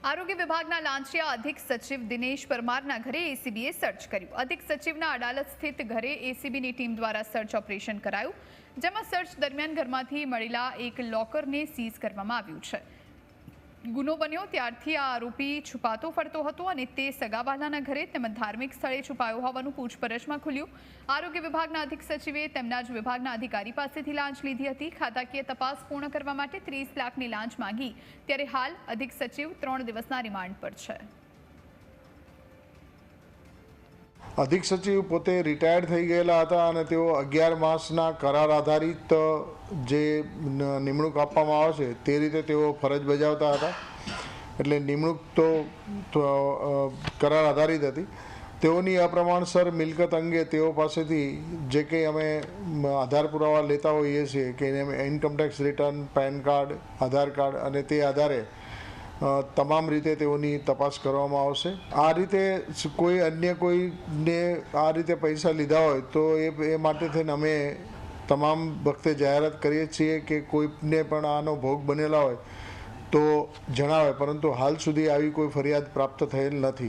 આરોગ્ય વિભાગના લાંચિયા અધિક સચિવ દિનેશ પરમારના ઘરે એસીબીએ સર્ચ કર્યું। અધિક સચિવના અડાલજ સ્થિત ઘરે એસીબીની ટીમ દ્વારા સર્ચ ઓપરેશન કરાયું, જેમાં સર્ચ દરમિયાન ઘરમાંથી મળેલા એક લોકરને સીઝ કરવામાં આવ્યું છે। ગુનો બન્યો ત્યારથી આ આરોપી છુપાતો ફરતો હતો અને તે સગાવાલાના ઘરે તેમજ ધાર્મિક સ્થળે છુપાયો હોવાનું પૂછપરછમાં ખુલ્યું। આરોગ્ય વિભાગના અધિક સચિવે તેમના જ વિભાગના અધિકારી પાસેથી લાંચ લીધી હતી। ખાતાકીય તપાસ પૂર્ણ કરવા માટે 30 લાખની લાંચ માંગી, ત્યારે હાલ અધિક સચિવ 3 દિવસના રિમાન્ડ પર છે। અધિક સચિવ પોતે રિટાયર્ડ થઈ ગયેલા હતા અને તેઓ 11 માસના કરાર આધારિત જે નિમણૂક આપવામાં આવે છે તે રીતે તેઓ ફરજ બજાવતા હતા। એટલે નિમણૂક તો કરાર આધારિત હતી। તેઓની અપ્રમાણસર મિલકત અંગે તેઓ પાસેથી જે કંઈ અમે આધાર પુરાવા લેતા હોઈએ છીએ કે ઇન્કમટેક્સ રિટર્ન, પેન કાર્ડ, આધાર કાર્ડ અને તે આધારે તમામ રીતે તેઓની તપાસ કરવામાં આવશે। આ રીતે કોઈ અન્ય કોઈને આ રીતે પૈસા લીધા હોય તો એ માટે થઈને અમે તમામ વખતે જાહેરાત કરીએ છીએ કે કોઈને પણ આનો ભોગ બનેલા હોય તો જણાવે, પરંતુ હાલ સુધી આવી કોઈ ફરિયાદ પ્રાપ્ત થયેલ નથી।